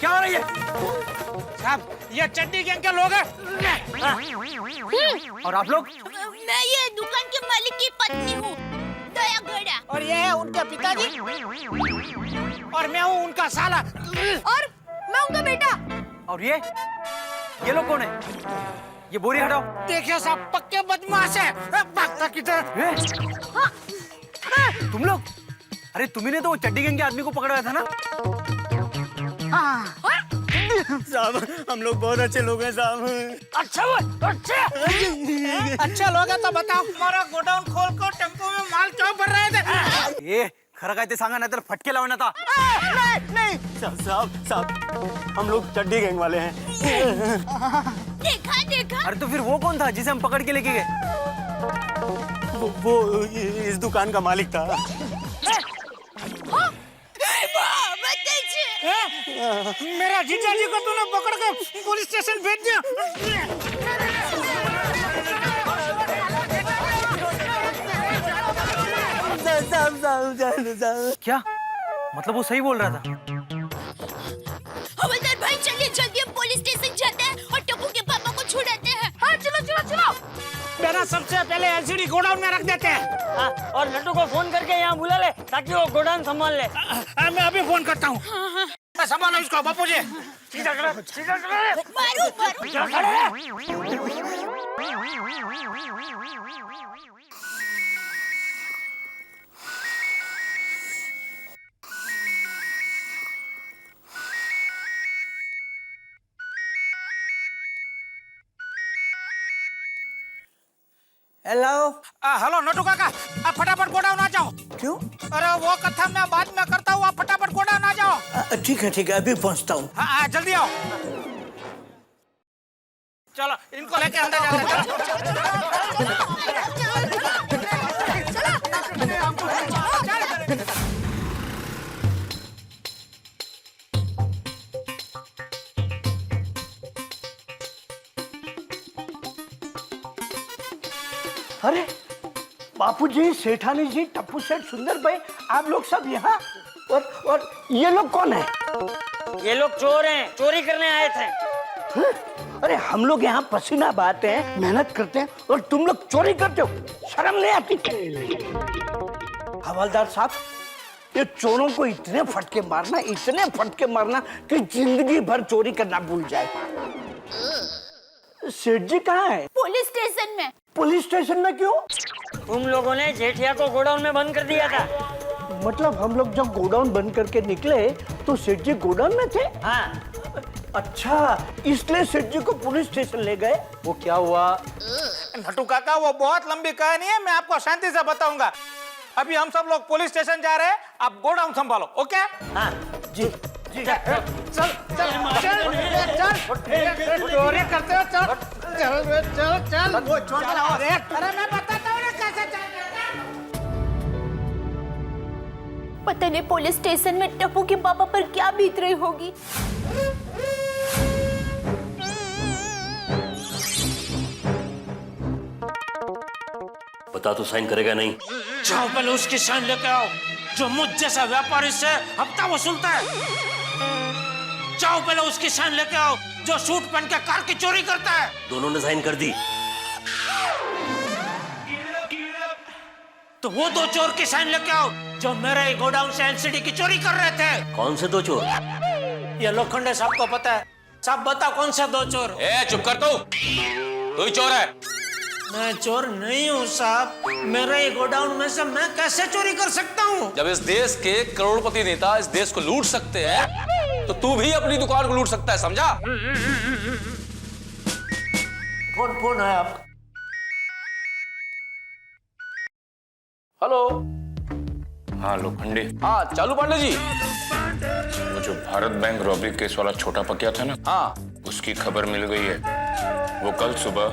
क्या हो रही है? साहब ये चड्डी गैंग के लोग हैं। और आप लोग? मैं ये दुकान के मालिक की पत्नी हूँ, दया घड़ा। और ये है उनके पिताजी। और मैं हूँ उनका साला। और मैं उनका बेटा। और ये लोग कौन है? ये बोरी हटाओ। देखिए साहब पक्के बदमाश है। भागता किधर? तुम लोग? अरे तुम्ही ने तो वो चड्डी गैंग के आदमी को पकड़ाया था ना? साहब हम लोग बहुत अच्छे लोग हैं साहब। अच्छा लोग हैं तो बताओ हमारा गोडाउन खोल कर टेम्पो में माल क्यों भर रहे थे? ये खरं काय ते सांगा, नाहीतर फटके लावण्यात आता। नहीं साहब हम लोग चड्डी गैंग वाले हैं। देखा देखा। अरे तो फिर वो कौन था जिसे हम पकड़ के लेके गए? वो इस दुकान का मालिक था। मेरा जीजा जी को तूने पकड़ के पुलिस स्टेशन भेज दिया। साहब क्या मतलब वो सही बोल रहा था? हवलदार भाई चलिए जल्दी हम पुलिस स्टेशन जाते हैं और टप्पू के पापा को छुड़ाते हैं। हाँ चलो चलो चलो। बेटा सबसे पहले एलसीडी गोडाउन में रख देते हैं। और लड्डू को फोन करके यहाँ बुला ले ताकि वो गोडाउन संभाल ले। मैं अभी फोन करता हूँ। संभालो इसको बापू जी। सीधा करो, सीधा करो। मारो मारो। हेलो हेलो नटू काका, आप फटाफट गोडाउन आ जाओ। क्यों? अरे वो कथा मैं बाद में करता हूँ, आप फटाफट गोडाउन आ जाओ। ठीक है अभी पहुँचता हूँ। हाँ जल्दी आओ। चलो इनको लेके अंदर जाते हैं। अरे बापूजी, सेठानी जी, टप्पू सेठ, सुंदर भाई, आप लोग सब यहाँ? और ये लोग कौन है? ये लोग चोर हैं, चोरी करने आए थे। हाँ? अरे हम लोग यहाँ पसीना बहाते हैं, मेहनत करते हैं और तुम लोग चोरी करते हो, शर्म नहीं आती? हवलदार साहब, ये चोरों को इतने फटके मारना कि जिंदगी भर चोरी करना भूल जाए। सेठ जी कहाँ है? पुलिस स्टेशन में। पुलिस स्टेशन में क्यों? तुम लोगों ने जेठिया को गोडाउन में बंद कर दिया था। मतलब हम लोग जब गोडाउन बंद करके निकले तो सेठ जी गोडाउन में थे? हाँ। अच्छा, इसलिए सेठ जी को पुलिस स्टेशन ले गए? वो क्या हुआ? नटू काका वो बहुत लंबी कहानी है, मैं आपको शांति से बताऊंगा। अभी हम सब लोग पुलिस स्टेशन जा रहे हैं, आप गोडाउन संभालो। ओके? हाँ जी। चल चल चोरी करते हो, चल चल चल वो अरे मैं बताता हूँ ना कैसे पता नहीं पुलिस स्टेशन में टप्पू के पापा पर क्या बीत रही होगी। बता तो साइन करेगा नहीं? जाओ पहले उसकी साइन लेके आओ, जो मुझ जैसा व्यापारी से हफ्ता वसूलता है। जाओ पहले उसकी साइन लेके आओ, जो सूट पहन के कार की चोरी करता है। दोनों ने साइन कर दी। तो वो दो चोर की साइन लेके आओ, जो मेरे गोडाउन से एलसीडी की चोरी कर रहे थे। कौन से दो चोर? ये लोखंडे साहब को पता है। साहब बताओ कौन से दो चोर? चुप कर तू ही चोर है। मैं चोर नहीं हूँ साहब, मेरे गोडाउन में से मैं कैसे चोरी कर सकता हूँ? जब इस देश के करोड़पति नेता इस देश को लूट सकते हैं, तो तू भी अपनी दुकान को लूट सकता है, समझा? फोन है आपका। हेलो। हाँ लोखंडे। हाँ चालू पांडे जी। वो जो भारत बैंक रॉबरी केस वाला छोटा पकिया था ना, हाँ, उसकी खबर मिल गई है। वो कल सुबह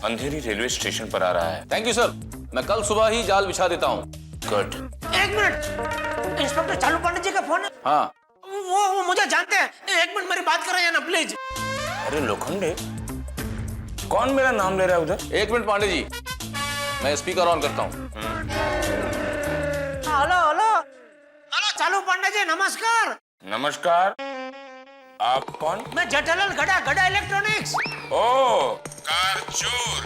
अंधेरी रेलवे स्टेशन पर आ रहा है। थैंक यू सर, मैं कल सुबह ही जाल बिछा देता हूँ। गुड। एक मिनट, इंस्पेक्टर चालू पांडे जी का फोन है। हाँ वो मुझे जानते हैं। एक मिनट मेरी बात करें ना प्लीज। अरे लोखंडे, कौन मेरा नाम ले रहा है उधर? एक मिनट पांडे जी, मैं स्पीकर ऑन करता हूँ। हेलो हेलो हेलो चालू पांडे जी, नमस्कार। नमस्कार, आप कौन? मैं जेठालाल गड़ा इलेक्ट्रॉनिक्स। ओ, कार चोर।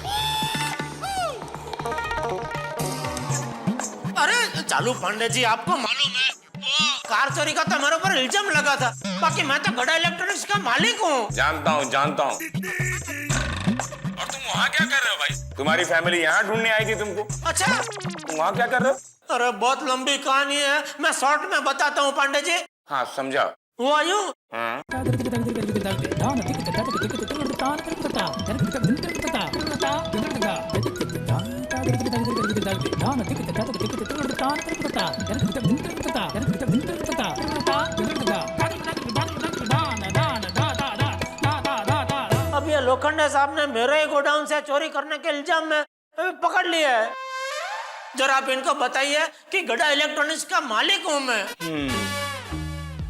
अरे चालू पांडे जी, आपको मालूम है वो कार चोरी का तो मेरे ऊपर इल्जाम लगा था, बाकी मैं तो गड़ा इलेक्ट्रॉनिक्स का मालिक हूँ। जानता हूँ। और तुम वहाँ क्या कर रहे हो भाई? तुम्हारी फैमिली यहाँ ढूंढने आई थी तुमको। अच्छा, तुम वहाँ क्या कर रहे हो? अरे बहुत लंबी कहानी है, मैं शॉर्ट में बताता हूँ पांडे जी। हाँ समझा। वो आयु अब ये लोखंडे साहब ने मेरे गोडाउन से चोरी करने के इल्जाम में पकड़ लिया है। जरा आप इनको बताइए कि गड़ा इलेक्ट्रॉनिक्स का मालिक हूँ मैं।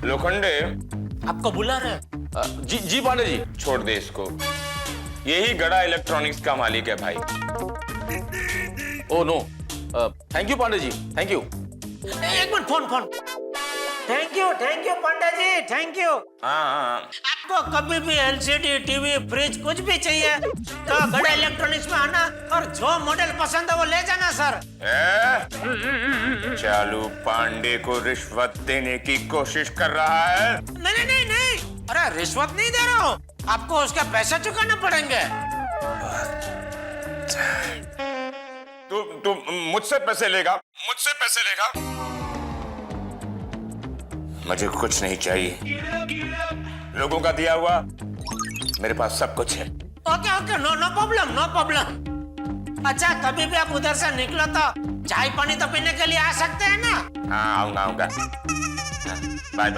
लोखंडे, आपको बुला रहे। जी पांडे जी। छोड़ दे इसको, यही गड़ा इलेक्ट्रॉनिक्स का मालिक है भाई। Oh no, thank you Pandey ji, thank you. एक minute, phone. Thank you Panda ji, thank you. हाँ। आपको कभी भी एलसीडी, टीवी, फ्रिज कुछ भी चाहिए तो गड़ा इलेक्ट्रॉनिक्स में आना और जो मॉडल पसंद है वो ले जाना सर। चालू पांडे को रिश्वत देने की कोशिश कर रहा है। नहीं, अरे रिश्वत नहीं दे रहा हूँ, आपको उसका पैसा चुकाना पड़ेंगे। तू मुझसे पैसे लेगा? मुझे कुछ नहीं चाहिए, लोगों का दिया हुआ मेरे पास सब कुछ है। Okay, no problem. अच्छा, कभी भी आप उधर से निकलो तो चाय पानी तो पीने के लिए आ सकते हैं ना? हाँ, आऊंगा। Bye.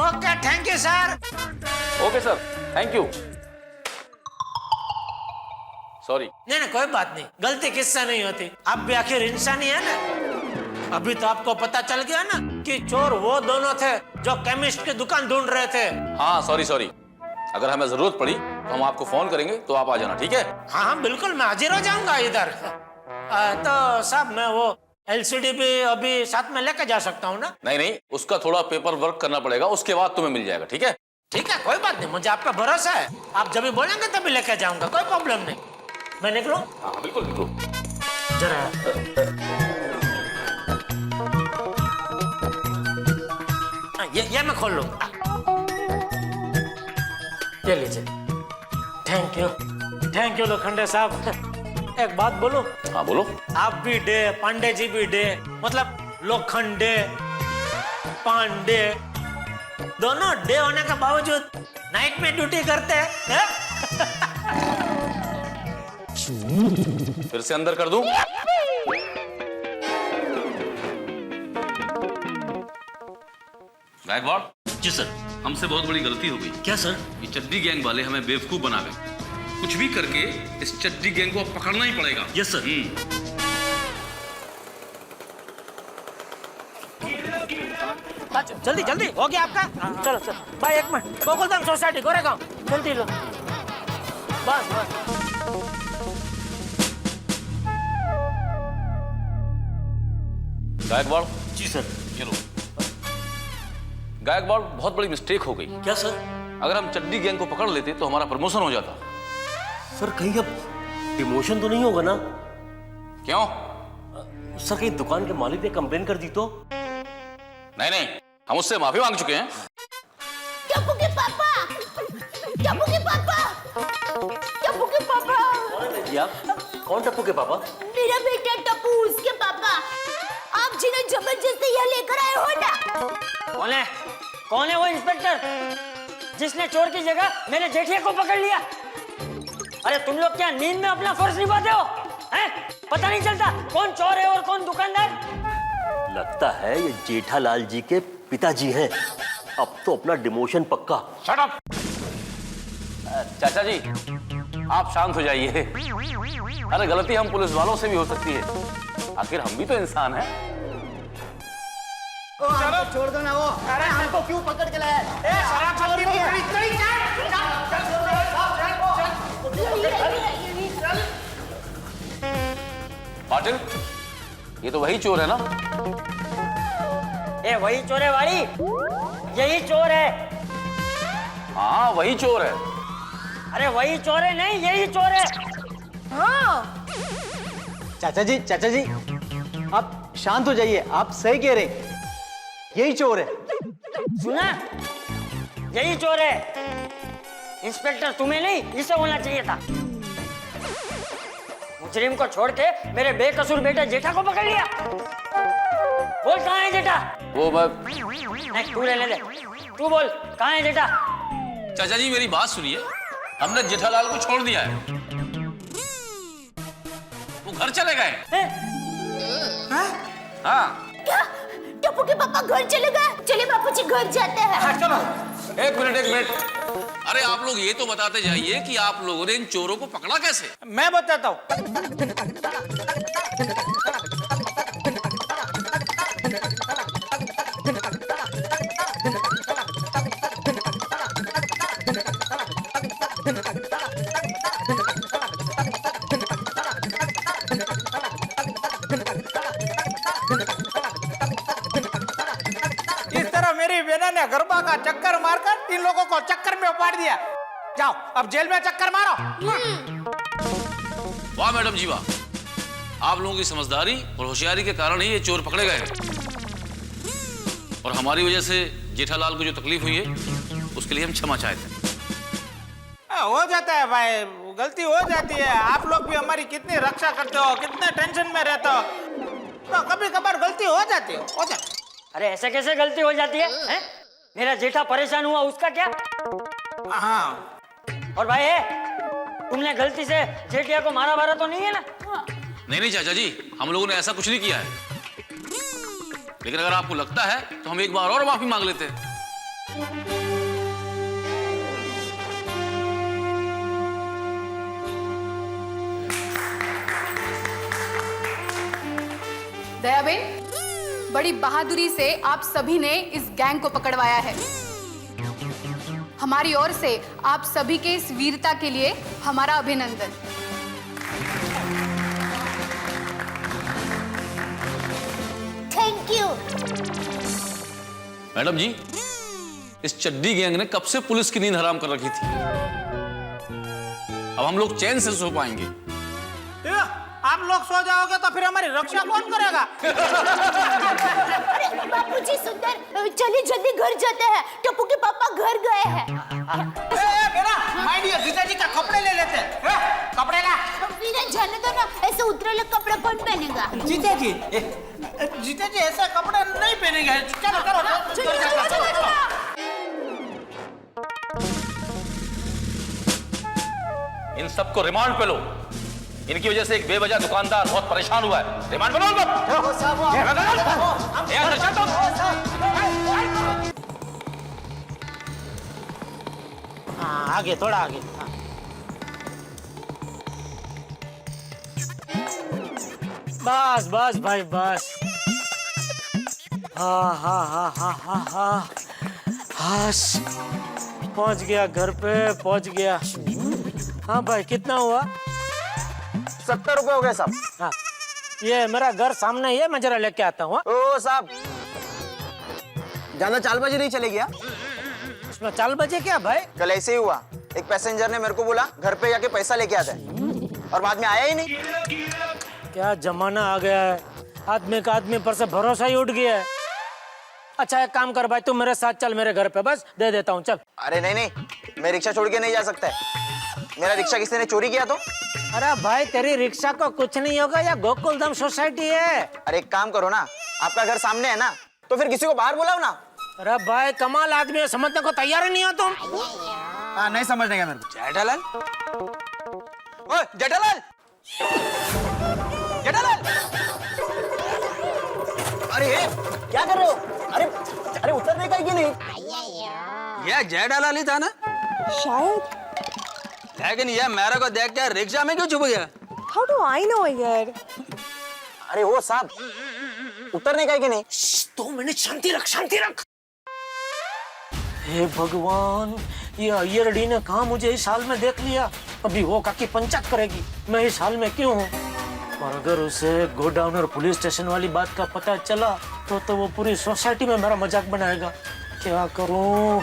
Okay, thank you sir. Okay sir, thank you. Sorry. नहीं, कोई बात नहीं, गलती किससे नहीं होती, आप भी आखिर इंसान ही है ना। अभी तो आपको पता चल गया ना कि चोर वो दोनों थे जो केमिस्ट की दुकान ढूंढ रहे थे। हाँ, सॉरी। अगर हमें जरूरत पड़ी तो हम आपको फोन करेंगे, तो आप आ जाना, ठीक है? हाँ, बिल्कुल, मैं हाजिर हो जाऊंगा इधर। तो साहब, मैं वो एलसीडी भी अभी साथ में लेके जा सकता हूँ ना? नहीं, उसका थोड़ा पेपर वर्क करना पड़ेगा, उसके बाद तुम्हें मिल जाएगा, ठीक है? ठीक है, कोई बात नहीं, मुझे आप पे भरोसा है। आप जब भी बोलेंगे तभी लेके जाऊंगा, कोई प्रॉब्लम नहीं। मैं निकलूं? हाँ, बिल्कुल। जरा ये मैं खोल लूंगा। ये लीजिए। थैंक यू लोखंडे साहब। एक बात बोलूं? हाँ, बोलो। आप भी डे, पांडे जी भी डे, मतलब लोखंडे पांडे दोनों डे होने के बावजूद नाइट में ड्यूटी करते हैं। फिर से अंदर कर दूं? गायकवाड़ जी सर। हमसे बहुत बड़ी गलती हो गई। क्या सर? ये चड्डी गैंग वाले हमें बेवकूफ बना गए। कुछ भी करके इस चड्डी गैंग को अब पकड़ना ही पड़ेगा। Yes sir. जल्दी हो गया आपका? चलो भाई, एक मिनट, गोकुलधाम सोसाइटी गोरेगांव, जल्दी लो। बस। गायकवाड़ जी सर। चलो। गायकवाड़, बहुत बड़ी मिस्टेक हो गई। क्या सर? अगर हम चड्डी गैंग को पकड़ लेते तो हमारा प्रमोशन हो जाता। सर, कहीं अब डिमोशन तो नहीं होगा ना? क्यों? सर, कहीं दुकान के मालिक ने कंप्लेन कर दी तो? नहीं, हम उससे माफी मांग चुके हैं। टप्पू के पापा। कौन टप्पू के पापा? मेरा बेटा टप्पू, उसके पापा। आप जिन्हें जबरदस्ती यहाँ लेकर आए हो ना? कौन है वो इंस्पेक्टर जिसने चोर की जगह मेरे जेठिया को पकड़ लिया? अरे तुम लोग क्या नींद में अपना फर्ज निभाते हो? हैं? पता नहीं चलता कौन चोर है और कौन दुकानदार? लगता है ये जेठालाल जी के पिताजी हैं। अब तो अपना डिमोशन पक्का। Shut up! चाचा जी, आप शांत हो जाइए। अरे गलती हम पुलिस वालों से भी हो सकती है, आखिर हम भी तो इंसान हैं। छोड़ दो ना वो। अरे हमको क्यों पकड़ के लाया? पाटिल, ये तो वही चोर है ना? ए, वही चोर है वाली, यही चोर है। हाँ, वही चोर है। अरे वही चोर है, नहीं यही चोर है। हाँ। चाचा जी, आप शांत हो जाइए, आप सही कह रहे, यही चोर है। सुना? यही चोर है। इंस्पेक्टर, तुम्हें नहीं, इसे होना चाहिए था। मुजरिम को छोड़ के मेरे बेकसूर बेटे जेठा को पकड़ लिया। बोल, कहाँ है जेठा? वो नहीं, तू रहने दे। तू बोल, कहाँ है जेठा? चाचा जी, मेरी बात सुनिए, हमने जेठालाल को छोड़ दिया है, वो घर चले गए। हाँ। क्या? टप्पू के पापा घर चले गए? चलिए बापूजी घर जाते हैं। हाँ, चलो। एक मिनट। अरे आप लोग ये तो बताते जाइए कि आप लोगों ने इन चोरों को पकड़ा कैसे? मैं बताता हूँ। मैंने गरबा का चक्कर मारकर इन लोगों को चक्कर में उपाड़ दिया। जाओ अब जेल में चक्कर मारो। वाह मैडम जी वाह, आप लोगों की समझदारी और होशियारी के कारण ही ये चोर पकड़े गए और हमारी वजह से जेठालाल को जो तकलीफ हुई है उसके लिए हम क्षमा चाहते हैं। हो जाता है भाई, गलती हो जाती है। आप लोग भी हमारी कितनी रक्षा करते हो, कितने टेंशन में रहते हो, तो कभी कभार गलती हो जाती है, हो जाती। अरे ऐसे कैसे गलती हो जाती है, हैं? मेरा जेठा परेशान हुआ उसका क्या? हाँ और भाई तुमने गलती से जेठिया को मारा वारा तो नहीं है ना? नहीं चाचा जी, हम लोगों ने ऐसा कुछ नहीं किया है, लेकिन अगर आपको लगता है तो हम एक बार और माफी मांग लेते हैं। दयाबेन, बड़ी बहादुरी से आप सभी ने इस गैंग को पकड़वाया है। हमारी ओर से आप सभी के इस वीरता के लिए हमारा अभिनंदन। Thank you. मैडम जी, इस चड्डी गैंग ने कब से पुलिस की नींद हराम कर रखी थी। अब हम लोग चैन से सो पाएंगे। आप लोग सो जाओगे तो फिर हमारी रक्षा कौन करेगा? अरे बापूजी सुंदर, चलिए जल्दी घर जाते हैं, टप्पू के पापा घर गए हैं। माय डियर जीजाजी का कपड़े ले लेते हैं। कपड़े ला। विनय जाने दो ना, ऐसे उतरेले कपड़े कौन पहनेगा? जीजाजी ऐसे कपड़े नहीं पहनेंगे। चलो चलो इन सबको रिमांड पे लो, इनकी वजह से एक बेवजह दुकानदार बहुत परेशान हुआ है। रिमांड पे लो हाँ, आगे थोड़ा आगे। बस बस भाई बस। हाँ हाँ हाँ हाँ हाँ हाँ, हाश पहुंच गया, घर पे पहुंच गया। हाँ भाई कितना हुआ? 70 रुपए हो गए साहब। हाँ, ये मेरा घर सामने ही है, मैं जरा लेके आता हूँ। ओ साहब, ज्यादा चालबाजी नहीं चलेगी। इसमें चालबाजी क्या भाई? कल ऐसे ही हुआ, एक पैसेंजर ने मेरे को बोला घर पे जाके पैसा लेके आता है और बाद में आया ही नहीं। क्या जमाना आ गया है, आदमी का आदमी पर से भरोसा ही उठ गया है। अच्छा एक काम कर भाई, तू मेरे साथ चल मेरे घर पे, बस दे देता हूँ, चल। अरे नहीं, मैं रिक्शा छोड़ के नहीं जा सकता है। मेरा रिक्शा किसी ने चोरी किया तो? अरे भाई तेरी रिक्शा को कुछ नहीं होगा, या गोकुलधाम सोसाइटी है। अरे एक काम करो ना, आपका घर सामने है ना, तो फिर किसी को बाहर बुलाओ ना। अरे भाई कमाल आदमी है, समझने को तैयार ही नहीं हो तुम। हाँ नहीं समझने का मेरे को। जेठालाल, ओए जेठालाल, जेठालाल, अरे क्या कर रहे हो? अरे उतरने का ही नहीं। ये जेठालाल ही था ना शायद, लेकिन ये मेरे को देख के रिक्शा में क्यों छुप गया? How do I know यार? अरे वो साहब, उतरने का ही कि नहीं? 2 मिनट शांति रख, शांति रख। हे भगवान, ये अय्यरडी ने कहा मुझे इस हाल में देख लिया। अभी वो काकी पंचायत करेगी मैं इस हाल में क्यों हूँ। और अगर उसे गोडाउन और पुलिस स्टेशन वाली बात का पता चला तो वो पूरी सोसाइटी में मेरा मजाक बनाएगा। क्या करूँ?